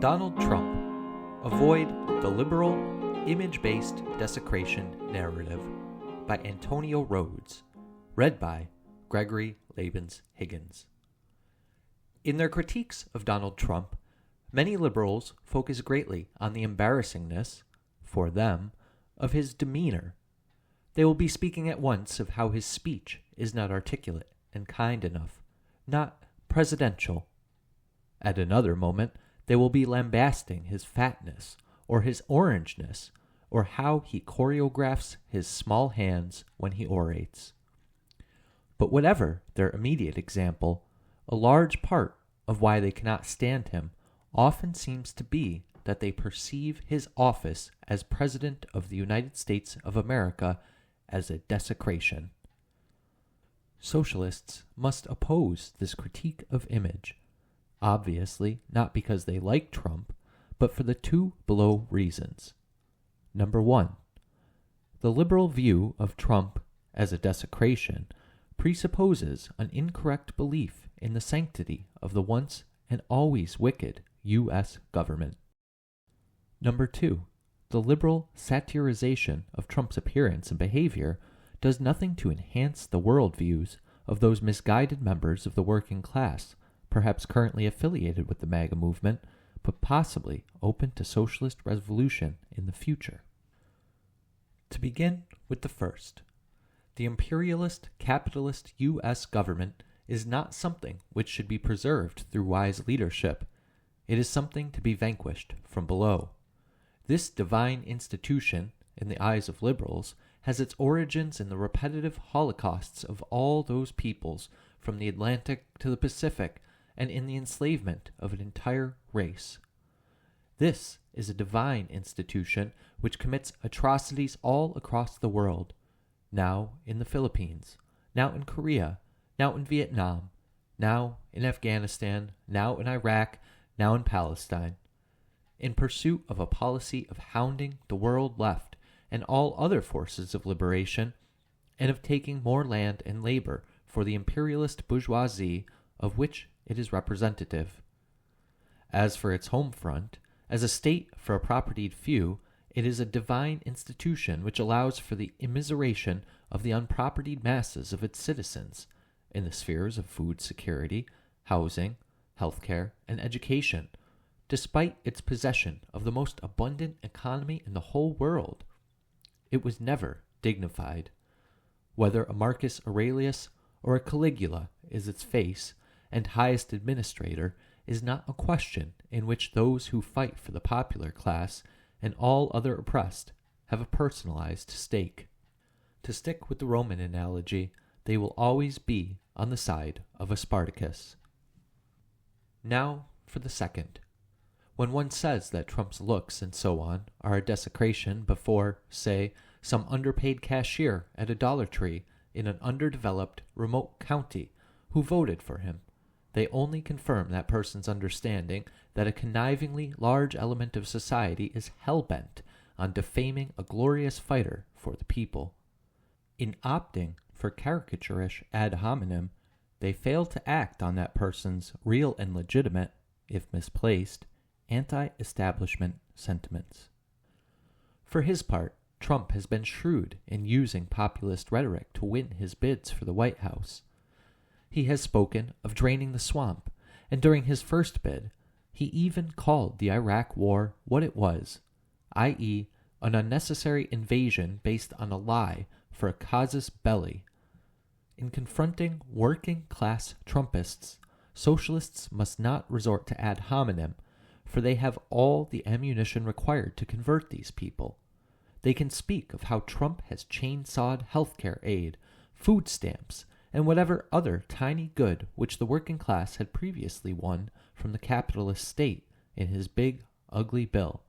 Donald Trump. Avoid the liberal, image-based desecration narrative by Antonio Rhodes. Read by Gregory Labens Higgins. In their critiques of Donald Trump, many liberals focus greatly on the embarrassingness, for them, of his demeanor. They will be speaking at once of how his speech is not articulate and kind enough, not presidential. At another moment, they will be lambasting his fatness, or his orangeness, or how he choreographs his small hands when he orates. But whatever their immediate example, a large part of why they cannot stand him often seems to be that they perceive his office as President of the United States of America as a desecration. Socialists must oppose this critique of image, obviously not because they like Trump, but for the two below reasons. Number one, the liberal view of Trump as a desecration presupposes an incorrect belief in the sanctity of the once and always wicked U.S. government. Number two, the liberal satirization of Trump's appearance and behavior does nothing to enhance the worldviews of those misguided members of the working class, perhaps currently affiliated with the MAGA movement, but possibly open to socialist revolution in the future. To begin with the first, the imperialist, capitalist U.S. government is not something which should be preserved through wise leadership. It is something to be vanquished from below. This divine institution, in the eyes of liberals, has its origins in the repetitive holocausts of all those peoples from the Atlantic to the Pacific, and in the enslavement of an entire race. This is a divine institution which commits atrocities all across the world, now in the Philippines, now in Korea, now in Vietnam, now in Afghanistan, now in Iraq, now in Palestine, in pursuit of a policy of hounding the world left and all other forces of liberation, and of taking more land and labor for the imperialist bourgeoisie of which it is representative. As for its home front, as a state for a propertied few, it is a divine institution which allows for the immiseration of the unpropertied masses of its citizens in the spheres of food security, housing, healthcare, and education, despite its possession of the most abundant economy in the whole world. It was never dignified. Whether a Marcus Aurelius or a Caligula is its face and highest administrator is not a question in which those who fight for the popular class and all other oppressed have a personalized stake. To stick with the Roman analogy, they will always be on the side of a Spartacus. Now for the second. When one says that Trump's looks and so on are a desecration before, say, some underpaid cashier at a Dollar Tree in an underdeveloped, remote county who voted for him, they only confirm that person's understanding that a connivingly large element of society is hell-bent on defaming a glorious fighter for the people. In opting for caricaturish ad hominem, they fail to act on that person's real and legitimate, if misplaced, anti-establishment sentiments. For his part, Trump has been shrewd in using populist rhetoric to win his bids for the White House. He has spoken of draining the swamp, and during his first bid, he even called the Iraq War what it was, i.e., an unnecessary invasion based on a lie for a casus belli. In confronting working-class Trumpists, socialists must not resort to ad hominem, for they have all the ammunition required to convert these people. They can speak of how Trump has chainsawed healthcare aid, food stamps, and whatever other tiny good which the working class had previously won from the capitalist state in his big, ugly bill.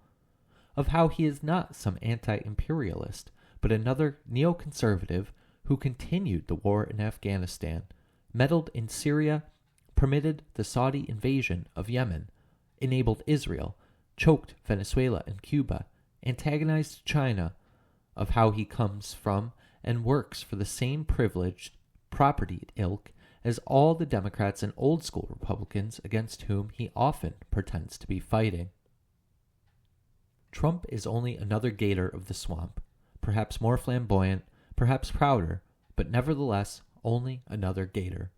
Of how he is not some anti-imperialist, but another neoconservative who continued the war in Afghanistan, meddled in Syria, permitted the Saudi invasion of Yemen, enabled Israel, choked Venezuela and Cuba, antagonized China, of how he comes from and works for the same privileged, propertied ilk as all the Democrats and old-school Republicans against whom he often pretends to be fighting. Trump is only another gator of the swamp, perhaps more flamboyant, perhaps prouder, but nevertheless only another gator.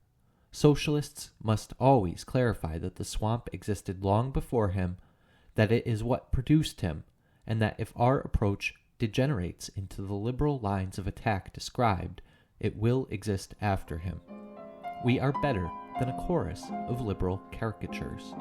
Socialists must always clarify that the swamp existed long before him, that it is what produced him, and that if our approach degenerates into the liberal lines of attack described, it will exist after him. We are better than a chorus of liberal caricatures.